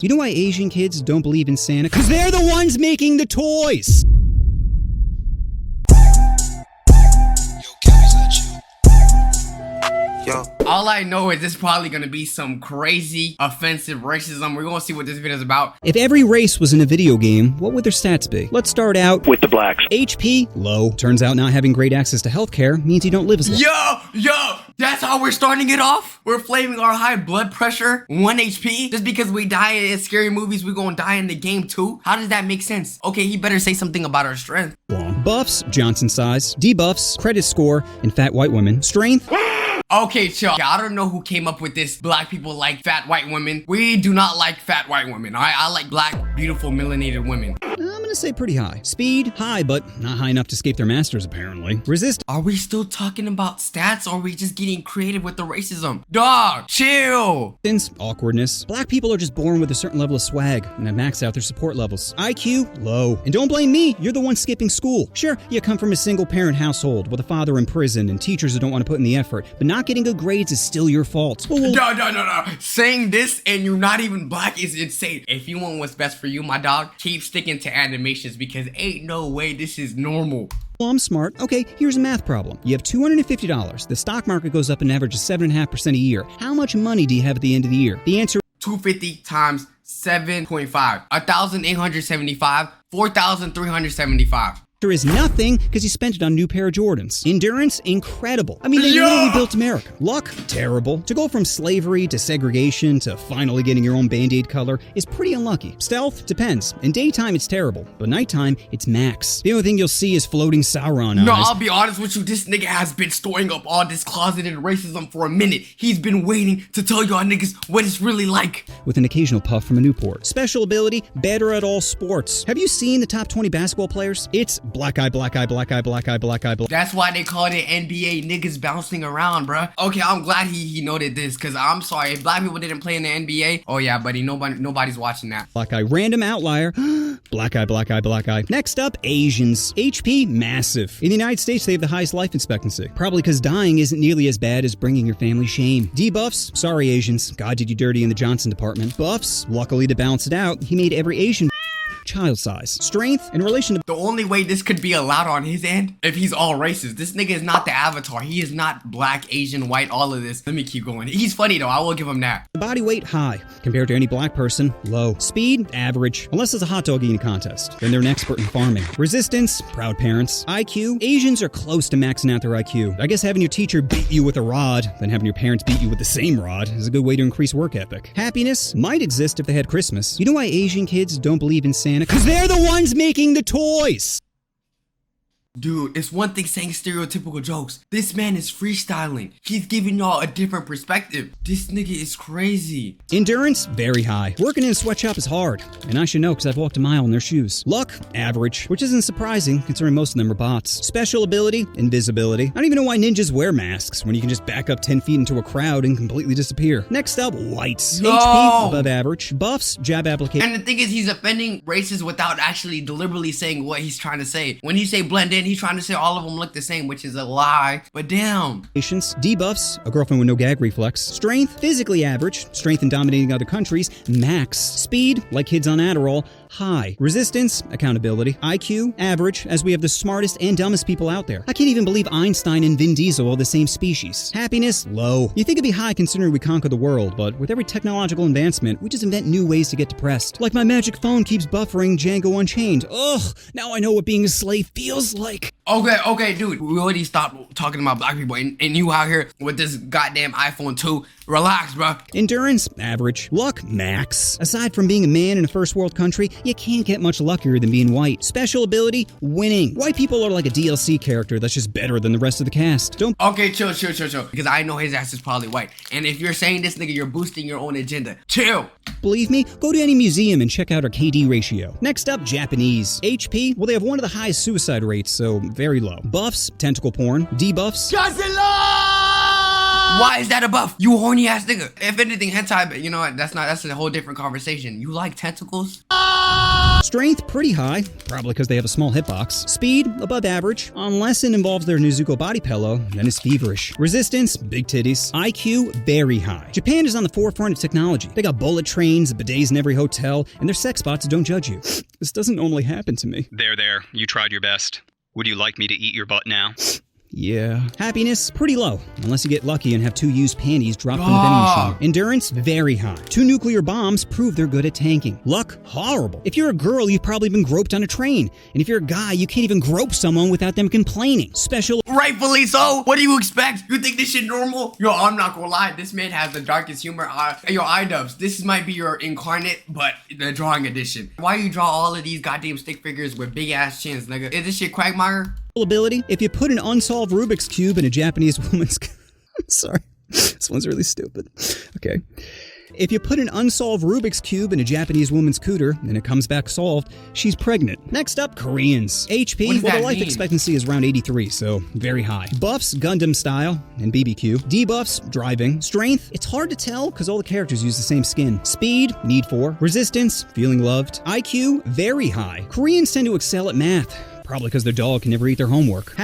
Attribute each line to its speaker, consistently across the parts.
Speaker 1: You know why Asian kids don't believe in Santa? Because they're the ones making the toys!
Speaker 2: Yo. All I know is this is probably gonna be some crazy, offensive racism. We're gonna see what this video is about.
Speaker 1: If every race was in a video game, what would their stats be? Let's start out
Speaker 3: with the blacks.
Speaker 1: HP, low. Turns out not having great access to healthcare means you don't live as long.
Speaker 2: Yo, that's how we're starting it off? We're flaming our high blood pressure, 1 HP? Just because we die in scary movies, we gonna die in the game too? How does that make sense? Okay, he better say something about our strength.
Speaker 1: Buffs, Johnson size. Debuffs, credit score, and fat white women. Strength.
Speaker 2: Okay, chill. I don't know who came up with this. Black people like fat white women. We do not like fat white women, all right? I like black, beautiful, melanated women.
Speaker 1: I'm gonna say pretty high. Speed, high, but not high enough to escape their masters, apparently. Resist.
Speaker 2: Are we still talking about stats, or are we just getting creative with the racism? Dog, chill.
Speaker 1: Awkwardness. Black people are just born with a certain level of swag and have maxed out their support levels. IQ, low. And don't blame me, you're the one skipping school. Sure, you come from a single-parent household with a father in prison and teachers who don't want to put in the effort, but not getting good grades is still your fault.
Speaker 2: No. Saying this and you're not even black is insane. If you want what's best for you, my dog, keep sticking to animations because ain't no way this is normal.
Speaker 1: Well, I'm smart. Okay, here's a math problem. You have $250. The stock market goes up an average of 7.5% a year. How much money do you have at the end of the year? The answer:
Speaker 2: 250 times 7.5. 1,875. 4,375.
Speaker 1: is nothing because you spent it on a new pair of Jordans. Endurance, incredible. I mean, they literally built America. Luck, terrible. To go from slavery to segregation to finally getting your own Band-Aid color is pretty unlucky. Stealth, depends. In daytime, it's terrible, but nighttime, it's max. The only thing you'll see is floating Sauron eyes.
Speaker 2: No, I'll be honest with you, this nigga has been storing up all this closeted racism for a minute. He's been waiting to tell y'all niggas what it's really like.
Speaker 1: With an occasional puff from a Newport. Special ability, better at all sports. Have you seen the top 20 basketball players? It's black eye, black eye, black eye, black eye, black eye, black.
Speaker 2: That's why they call it NBA, niggas bouncing around, bruh. Okay, I'm glad he noted this, because I'm sorry, if black people didn't play in the NBA, oh yeah, buddy, nobody's watching that.
Speaker 1: Black eye, random outlier. Black eye, black eye, black eye. Next up, Asians. HP, massive. In the United States, they have the highest life expectancy. Probably because dying isn't nearly as bad as bringing your family shame. Debuffs, sorry Asians, God did you dirty in the Johnson department. Buffs, luckily to balance it out, he made every Asian child size. Strength in relation to...
Speaker 2: The only way this could be allowed on his end, if he's all racist. This nigga is not the Avatar. He is not black, Asian, white, all of this. Let me keep going. He's funny though, I will give him that.
Speaker 1: Body weight, high. Compared to any black person, low. Speed, average. Unless it's a hot dog eating contest. Then they're an expert in farming. Resistance, proud parents. IQ, Asians are close to maxing out their IQ. I guess having your teacher beat you with a rod, then having your parents beat you with the same rod is a good way to increase work ethic. Happiness might exist if they had Christmas. You know why Asian kids don't believe in Santa? Because they're the ones making the toys!
Speaker 2: Dude, it's one thing saying stereotypical jokes. This man is freestyling. He's giving y'all a different perspective. This nigga is crazy.
Speaker 1: Endurance, very high. Working in a sweatshop is hard. And I should know because I've walked a mile in their shoes. Luck, average. Which isn't surprising considering most of them are bots. Special ability, invisibility. I don't even know why ninjas wear masks when you can just back up 10 feet into a crowd and completely disappear. Next up, whites.
Speaker 2: No.
Speaker 1: HP, above average. Buffs, jab application.
Speaker 2: And the thing is, he's offending races without actually deliberately saying what he's trying to say. When you say blend in, he's trying to say all of them look the same, which is a lie. But damn.
Speaker 1: Patience, debuffs, a girlfriend with no gag reflex. Strength, physically average. Strength in dominating other countries, max. Speed, like kids on Adderall, high. Resistance, accountability. IQ, average, as we have the smartest and dumbest people out there. I can't even believe Einstein and Vin Diesel are the same species. Happiness, low. You think it'd be high considering we conquer the world, but with every technological advancement, we just invent new ways to get depressed. Like my magic phone keeps buffering Django Unchained. Ugh, now I know what being a slave feels like.
Speaker 2: Okay, dude, we already stopped talking about black people, and you out here with this goddamn iPhone 2. Relax, bro.
Speaker 1: Endurance, average. Luck, max. Aside from being a man in a first world country, you can't get much luckier than being white. Special ability, winning. White people are like a DLC character that's just better than the rest of the cast.
Speaker 2: Okay, chill. Because I know his ass is probably white. And if you're saying this, nigga, you're boosting your own agenda. Chill.
Speaker 1: Believe me, go to any museum and check out our KD ratio. Next up, Japanese. HP, well, they have one of the highest suicide rates, so very low. Buffs, tentacle porn. Debuffs,
Speaker 2: why is that a buff? You horny ass nigga. If anything, hentai, but you know what? That's a whole different conversation. You like tentacles?
Speaker 1: Strength, pretty high, probably because they have a small hitbox. Speed, above average, unless it involves their Nezuko body pillow, then it's feverish. Resistance, big titties. IQ, very high. Japan is on the forefront of technology. They got bullet trains, bidets in every hotel, and their sex bots don't judge you. This doesn't normally happen to me.
Speaker 3: There. You tried your best. Would you like me to eat your butt now?
Speaker 1: Yeah. Happiness, pretty low, unless you get lucky and have 2 used panties dropped from the vending machine. Endurance, very high. 2 nuclear bombs prove they're good at tanking. Luck, horrible. If you're a girl, you've probably been groped on a train. And if you're a guy, you can't even grope someone without them complaining. Special...
Speaker 2: Rightfully so. What do you expect? You think this shit normal? Yo, I'm not gonna lie. This man has the darkest humor. Yo, iDubbbz, this might be your incarnate, but the drawing edition. Why you draw all of these goddamn stick figures with big ass chins, nigga? Is this shit Quagmire?
Speaker 1: Ability, if you put an unsolved Rubik's Cube in a Japanese woman's... Sorry, this one's really stupid. Okay. If you put an unsolved Rubik's Cube in a Japanese woman's cooter and it comes back solved, she's pregnant. Next up, Koreans. HP, well, the life expectancy is around 83, so very high. Buffs, Gundam style, and BBQ. Debuffs, driving. Strength, it's hard to tell because all the characters use the same skin. Speed, need for. Resistance, feeling loved. IQ, very high. Koreans tend to excel at math, probably because their dog can never eat their homework.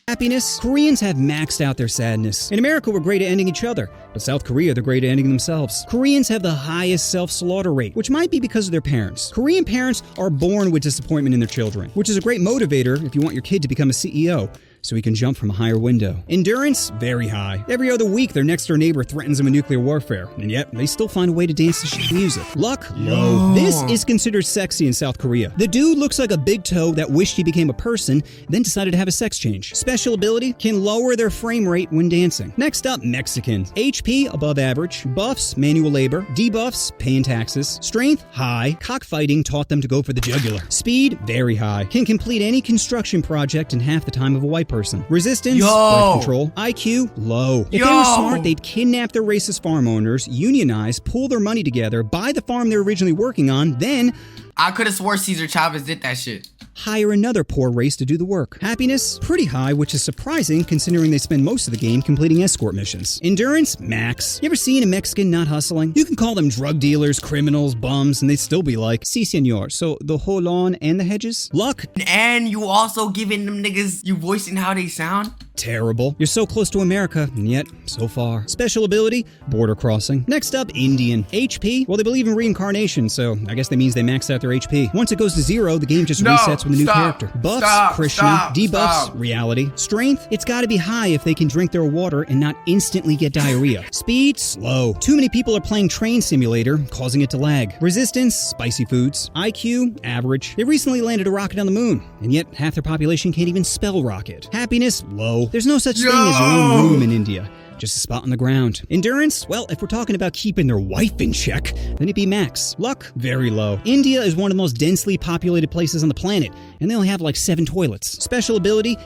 Speaker 1: Happiness, Koreans have maxed out their sadness. In America, we're great at ending each other, but South Korea, they're great at ending themselves. Koreans have the highest self-slaughter rate, which might be because of their parents. Korean parents are born with disappointment in their children, which is a great motivator if you want your kid to become a CEO, so he can jump from a higher window. Endurance, very high. Every other week, their next-door neighbor threatens them with nuclear warfare, and yet they still find a way to dance to shit music. Luck, low. This is considered sexy in South Korea. The dude looks like a big toe that wished he became a person, then decided to have a sex change. Special ability, can lower their frame rate when dancing. Next up, Mexican. HP, above average. Buffs, manual labor. Debuffs, paying taxes. Strength, high. Cockfighting taught them to go for the jugular. Speed, very high. Can complete any construction project in half the time of a white person. Resistance, birth control. IQ, low. If they were smart, they'd kidnap their racist farm owners, unionize, pull their money together, buy the farm they were originally working on, then...
Speaker 2: I could have swore Cesar Chavez did that shit.
Speaker 1: Hire another poor race to do the work. Happiness, pretty high, which is surprising considering they spend most of the game completing escort missions. Endurance, max. You ever seen a Mexican not hustling? You can call them drug dealers, criminals, bums, and they'd still be like, si senor, so the whole lawn and the hedges? Luck.
Speaker 2: And you also giving them niggas, you voicing how they sound?
Speaker 1: Terrible. You're so close to America, and yet, so far. Special ability, border crossing. Next up, Indian. HP, well, they believe in reincarnation, so I guess that means they maxed out their HP. Once it goes to 0, the game just resets with a new character. Buffs, Krishna. Debuffs, reality. Strength, it's gotta be high if they can drink their water and not instantly get diarrhea. Speed, slow. Too many people are playing Train Simulator, causing it to lag. Resistance, spicy foods. IQ, average. They recently landed a rocket on the moon, and yet half their population can't even spell rocket. Happiness, low. There's no such thing as your own room in India. Just a spot on the ground. Endurance? Well, if we're talking about keeping their wife in check, then it'd be max. Luck? Very low. India is one of the most densely populated places on the planet, and they only have like 7 toilets. Special ability?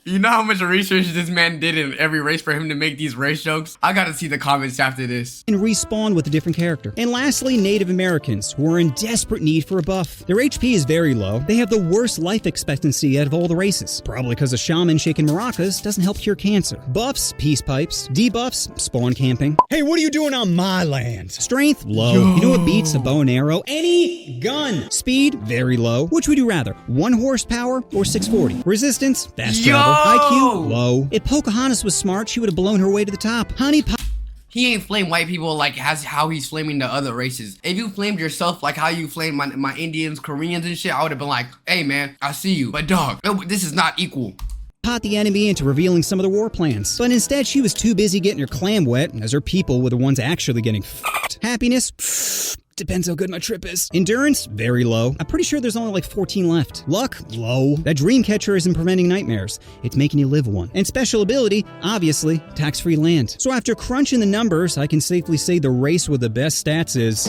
Speaker 2: You know how much research this man did in every race for him to make these race jokes? I gotta see the comments after this.
Speaker 1: And respawn with a different character. And lastly, Native Americans, who are in desperate need for a buff. Their HP is very low. They have the worst life expectancy out of all the races. Probably because a shaman shaking maracas doesn't help cure cancer. Buffs, peace pipes. Debuffs, spawn camping. Hey, what are you doing on my land? Strength, low. You know what beats a bow and arrow? Any gun. Speed, very low. Which would you rather, 1 horsepower or 640? Resistance, fast travel. IQ, low. If Pocahontas was smart, she would have blown her way to the top. Honey pie.
Speaker 2: He ain't flame white people like how he's flaming the other races. If you flamed yourself like how you flamed my Indians, Koreans and shit, I would have been like, hey man, I see you. But dog, this is not equal.
Speaker 1: Pot the enemy into revealing some of their war plans. But instead, she was too busy getting her clam wet, as her people were the ones actually getting f***ed. Happiness? Pfft. Depends how good my trip is. Endurance? Very low. I'm pretty sure there's only like 14 left. Luck? Low. That dream catcher isn't preventing nightmares. It's making you live one. And special ability? Obviously, tax-free land. So after crunching the numbers, I can safely say the race with the best stats is...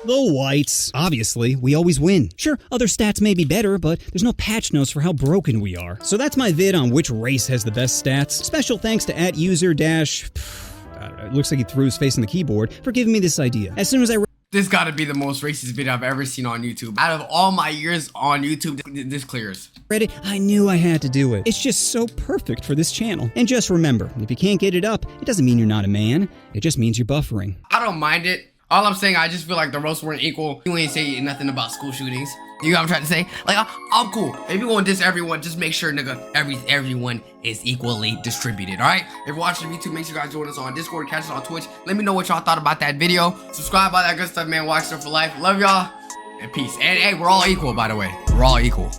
Speaker 1: the whites. Obviously, we always win. Sure, other stats may be better, but there's no patch notes for how broken we are. So that's my vid on which race has the best stats. Special thanks to @user- it looks like he threw his face on the keyboard for giving me this idea. As soon as I
Speaker 2: this gotta be the most racist video I've ever seen on YouTube. Out of all my years on YouTube, this clears.
Speaker 1: read it, I knew I had to do it. It's just so perfect for this channel. And just remember, if you can't get it up, it doesn't mean you're not a man. It just means you're buffering.
Speaker 2: I don't mind it. All I'm saying, I just feel like the roasts weren't equal. You ain't say nothing about school shootings. You know what I'm trying to say? Like, I'm cool. If you want to diss everyone, just make sure, nigga, everyone is equally distributed, all right? If you're watching YouTube, make sure you guys join us on Discord, catch us on Twitch. Let me know what y'all thought about that video. Subscribe, all that good stuff, man. Watch stuff for life. Love y'all, and peace. And hey, we're all equal, by the way. We're all equal.